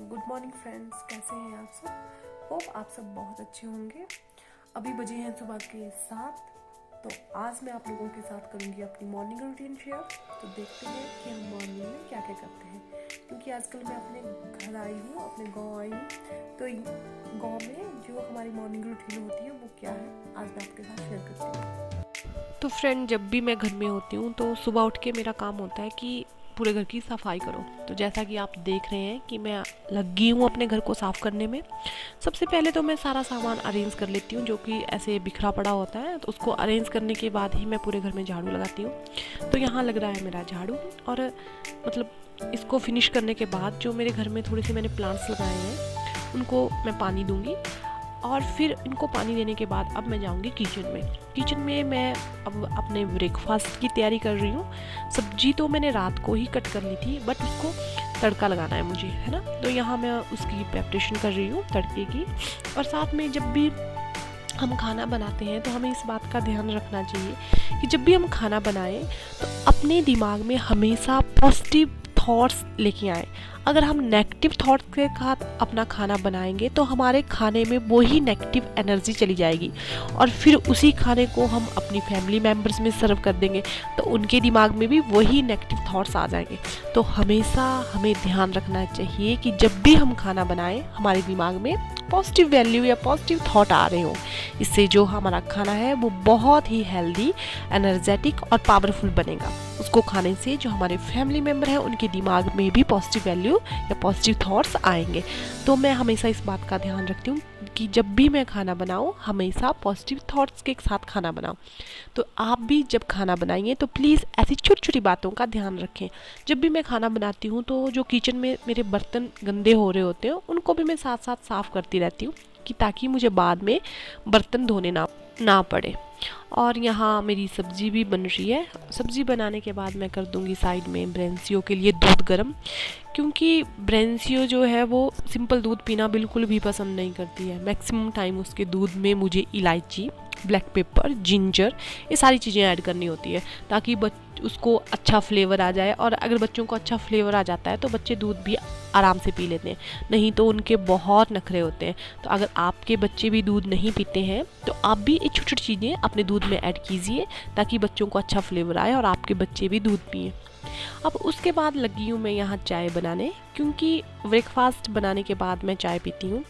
Good morning friends, कैसे हैं आप सब। होप आप सब बहुत अच्छे होंगे। अभी बजे हैं सुबह के 7। तो आज मैं आप लोगों के साथ करूंगी अपनी मॉर्निंग रूटीन शेयर। तो देखते हैं कि हम मॉर्निंग में क्या क्या करते हैं, क्योंकि आजकल मैं अपने घर आई हूँ, अपने गांव आई हूँ। तो गांव में जो हमारी मॉर्निंग रूटीन होती है वो क्या है, आज मैं आपके साथ शेयर करती हूँ। तो फ्रेंड, जब भी मैं घर में होती हूँ तो सुबह उठ के मेरा काम होता है कि पूरे घर की सफाई करो। तो जैसा कि आप देख रहे हैं कि मैं लगी हूँ अपने घर को साफ़ करने में। सबसे पहले तो मैं सारा सामान अरेंज कर लेती हूँ जो कि ऐसे बिखरा पड़ा होता है। तो उसको अरेंज करने के बाद ही मैं पूरे घर में झाड़ू लगाती हूँ। तो यहाँ लग रहा है मेरा झाड़ू। और मतलब इसको फिनिश करने के बाद जो मेरे घर में थोड़े से मैंने प्लांट्स लगाए हैं उनको मैं पानी दूँगी। और फिर इनको पानी देने के बाद अब मैं जाऊंगी किचन में मैं अब अपने ब्रेकफास्ट की तैयारी कर रही हूँ। सब्जी तो मैंने रात को ही कट कर ली थी, बट उसको तड़का लगाना है मुझे, है ना। तो यहाँ मैं उसकी प्रिपरेशन कर रही हूँ तड़के की। और साथ में जब भी हम खाना बनाते हैं तो हमें इस बात का ध्यान रखना चाहिए कि जब भी हम खाना बनाएं तो अपने दिमाग में हमेशा पॉजिटिव थॉट्स लेके आए। अगर हम नेगेटिव थॉट्स के साथ अपना खाना बनाएंगे तो हमारे खाने में वही नेगेटिव एनर्जी चली जाएगी और फिर उसी खाने को हम अपनी फैमिली मेम्बर्स में सर्व कर देंगे तो उनके दिमाग में भी वही नेगेटिव थॉट्स आ जाएंगे। तो हमेशा हमें ध्यान रखना चाहिए कि जब भी हम खाना बनाएं हमारे दिमाग में पॉजिटिव वैल्यू या पॉजिटिव थॉट आ रहे हो। इससे जो हमारा खाना है वो बहुत ही हेल्दी, एनर्जेटिक और पावरफुल बनेगा। उसको खाने से जो हमारे फैमिली मेम्बर हैं उनके दिमाग में भी पॉजिटिव वैल्यू या पॉजिटिव थॉट्स आएंगे। तो मैं हमेशा इस बात का ध्यान रखती हूँ कि जब भी मैं खाना बनाऊँ हमेशा पॉजिटिव थॉट्स के साथ खाना बनाऊँ। तो आप भी जब खाना बनाइए तो प्लीज़ ऐसी छोटी छोटी बातों का ध्यान रखें। जब भी मैं खाना बनाती हूँ तो जो किचन में मेरे बर्तन गंदे हो रहे होते हैं उनको भी मैं साथ साथ साफ़ करती रहती हूँ कि ताकि मुझे बाद में बर्तन धोने ना पड़े। और यहाँ मेरी सब्ज़ी भी बन रही है। सब्ज़ी बनाने के बाद मैं कर दूँगी साइड में ब्रेंसियों के लिए दूध गर्म, क्योंकि ब्रेंसियो जो है वो सिंपल दूध पीना बिल्कुल भी पसंद नहीं करती है। मैक्सिमम टाइम उसके दूध में मुझे इलायची, ब्लैक पेपर, जिंजर, ये सारी चीज़ें ऐड करनी होती है ताकि उसको अच्छा फ्लेवर आ जाए। और अगर बच्चों को अच्छा फ्लेवर आ जाता है तो बच्चे दूध भी आराम से पी लेते हैं, नहीं तो उनके बहुत नखरे होते हैं। तो अगर आपके बच्चे भी दूध नहीं पीते हैं तो आप भी ये छोटी छोटी चीज़ें अपने दूध में ऐड कीजिए ताकि बच्चों को अच्छा फ्लेवर आए और आपके बच्चे भी दूध पिएँ। अब उसके बाद लगी हूँ मैं यहाँ चाय बनाने, क्योंकि ब्रेकफास्ट बनाने के बाद मैं चाय पीती हूँ।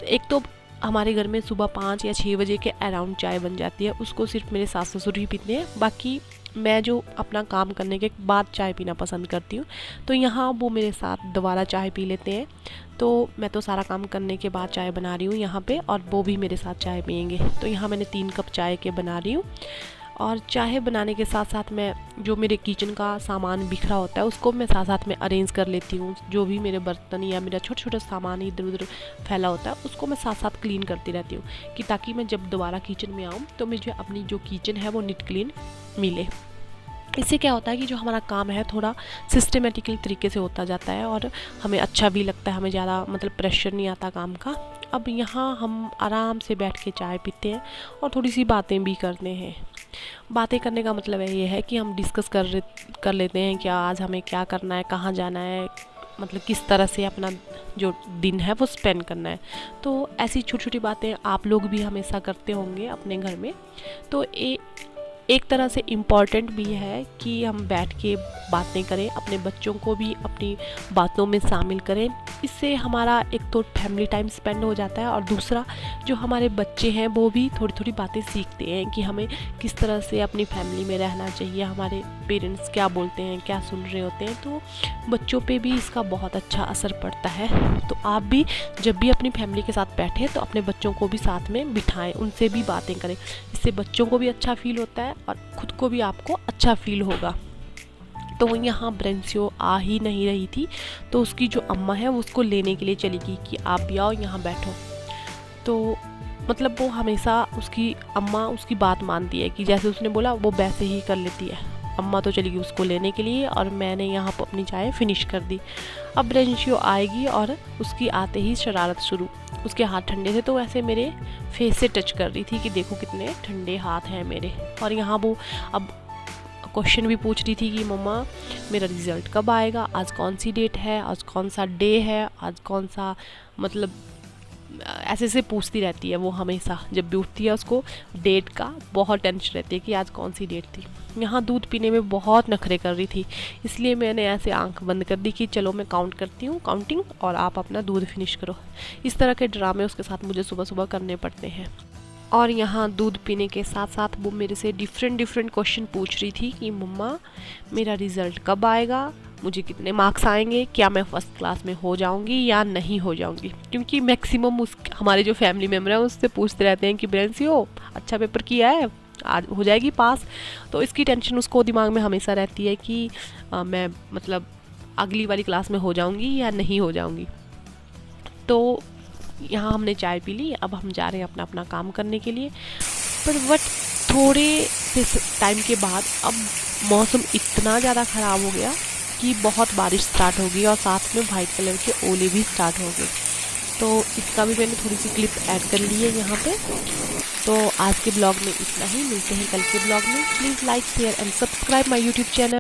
एक तो हमारे घर में सुबह 5 या 6 बजे के अराउंड चाय बन जाती है, उसको सिर्फ मेरे सास ससुर ही पीते हैं। बाकी मैं जो अपना काम करने के बाद चाय पीना पसंद करती हूँ तो यहाँ वो मेरे साथ दोबारा चाय पी लेते हैं। तो मैं तो सारा काम करने के बाद चाय बना रही हूँ यहाँ पे, और वो भी मेरे साथ चाय पियेंगे। तो यहाँ मैंने 3 कप चाय के बना रही हूँ। और चाय बनाने के साथ साथ मैं जो मेरे किचन का सामान बिखरा होता है उसको मैं साथ साथ में अरेंज कर लेती हूँ। जो भी मेरे बर्तन या मेरा छोटा छोटा सामान इधर उधर फैला होता है उसको मैं साथ साथ क्लीन करती रहती हूँ कि ताकि मैं जब दोबारा किचन में आऊँ तो मुझे अपनी जो किचन है वो नीट क्लीन मिले। इससे क्या होता है कि जो हमारा काम है थोड़ा सिस्टमेटिकल तरीके से होता जाता है और हमें अच्छा भी लगता है, हमें ज़्यादा मतलब प्रेशर नहीं आता काम का। अब यहाँ हम आराम से बैठ के चाय पीते हैं और थोड़ी सी बातें भी करते हैं। बातें करने का मतलब ये है कि हम डिस्कस कर लेते हैं कि आज हमें क्या करना है, कहाँ जाना है, मतलब किस तरह से अपना जो दिन है वो स्पेंड करना है। तो ऐसी छोटी छोटी बातें आप लोग भी हमेशा करते होंगे अपने घर में। तो एक तरह से इम्पॉर्टेंट भी है कि हम बैठ के बातें करें, अपने बच्चों को भी अपनी बातों में शामिल करें। इससे हमारा एक तो फैमिली टाइम स्पेंड हो जाता है और दूसरा जो हमारे बच्चे हैं वो भी थोड़ी थोड़ी बातें सीखते हैं कि हमें किस तरह से अपनी फैमिली में रहना चाहिए, हमारे पेरेंट्स क्या बोलते हैं, क्या सुन रहे होते हैं। तो बच्चों पे भी इसका बहुत अच्छा असर पड़ता है। तो आप भी जब भी अपनी फैमिली के साथ बैठें तो अपने बच्चों को भी साथ में बिठाएं, उनसे भी बातें करें। इससे बच्चों को भी अच्छा फील होता है और खुद को भी आपको अच्छा फील होगा। तो यहाँ ब्रेंसियो आ ही नहीं रही थी तो उसकी जो अम्मा है वो उसको लेने के लिए चली गई कि आप भी आओ यहाँ बैठो। तो मतलब वो हमेशा उसकी अम्मा उसकी बात मानती है कि जैसे उसने बोला वो वैसे ही कर लेती है। अम्मा तो चली गई उसको लेने के लिए और मैंने यहाँ पर अपनी चाय फिनिश कर दी। अब ब्रेंसियो आएगी और उसकी आते ही शरारत शुरू। उसके हाथ ठंडे थे तो ऐसे मेरे फेस से टच कर रही थी कि देखो कितने ठंडे हाथ हैं मेरे। और यहाँ वो अब क्वेश्चन भी पूछ रही थी कि मम्मा मेरा रिज़ल्ट कब आएगा, आज कौन सी डेट है, आज कौन सा डे है, आज कौन सा, मतलब ऐसे ऐसे पूछती रहती है वो हमेशा। जब भी उठती है उसको डेट का बहुत टेंशन रहती है कि आज कौन सी डेट थी। यहाँ दूध पीने में बहुत नखरे कर रही थी, इसलिए मैंने ऐसे आंख बंद कर दी कि चलो मैं काउंट करती हूँ, काउंटिंग, और आप अपना दूध फिनिश करो। इस तरह के ड्रामे उसके साथ मुझे सुबह सुबह करने पड़ते हैं। और यहाँ दूध पीने के साथ साथ वो मेरे से डिफरेंट क्वेश्चन पूछ रही थी कि मम्मा मेरा रिज़ल्ट कब आएगा, मुझे कितने मार्क्स आएंगे, क्या मैं फर्स्ट क्लास में हो जाऊंगी या नहीं हो जाऊंगी। क्योंकि मैक्सिमम हमारे जो फैमिली मेम्बर हैं उससे पूछते रहते हैं कि ब्रेंसियो अच्छा पेपर किया है, आज हो जाएगी पास। तो इसकी टेंशन उसको दिमाग में हमेशा रहती है कि मैं मतलब अगली वाली क्लास में हो जाऊंगी या नहीं हो जाऊंगी। तो यहाँ हमने चाय पी ली, अब हम जा रहे हैं अपना अपना काम करने के लिए। बट थोड़े से टाइम के बाद अब मौसम इतना ज़्यादा ख़राब हो गया कि बहुत बारिश स्टार्ट हो गई और साथ में वाइट कलर के ओले भी स्टार्ट हो गए। तो इसका भी मैंने थोड़ी सी क्लिप ऐड कर ली है यहाँ पे। तो आज के ब्लॉग में इतना ही, मिलते हैं कल के ब्लॉग में। Please like share and subscribe my YouTube channel.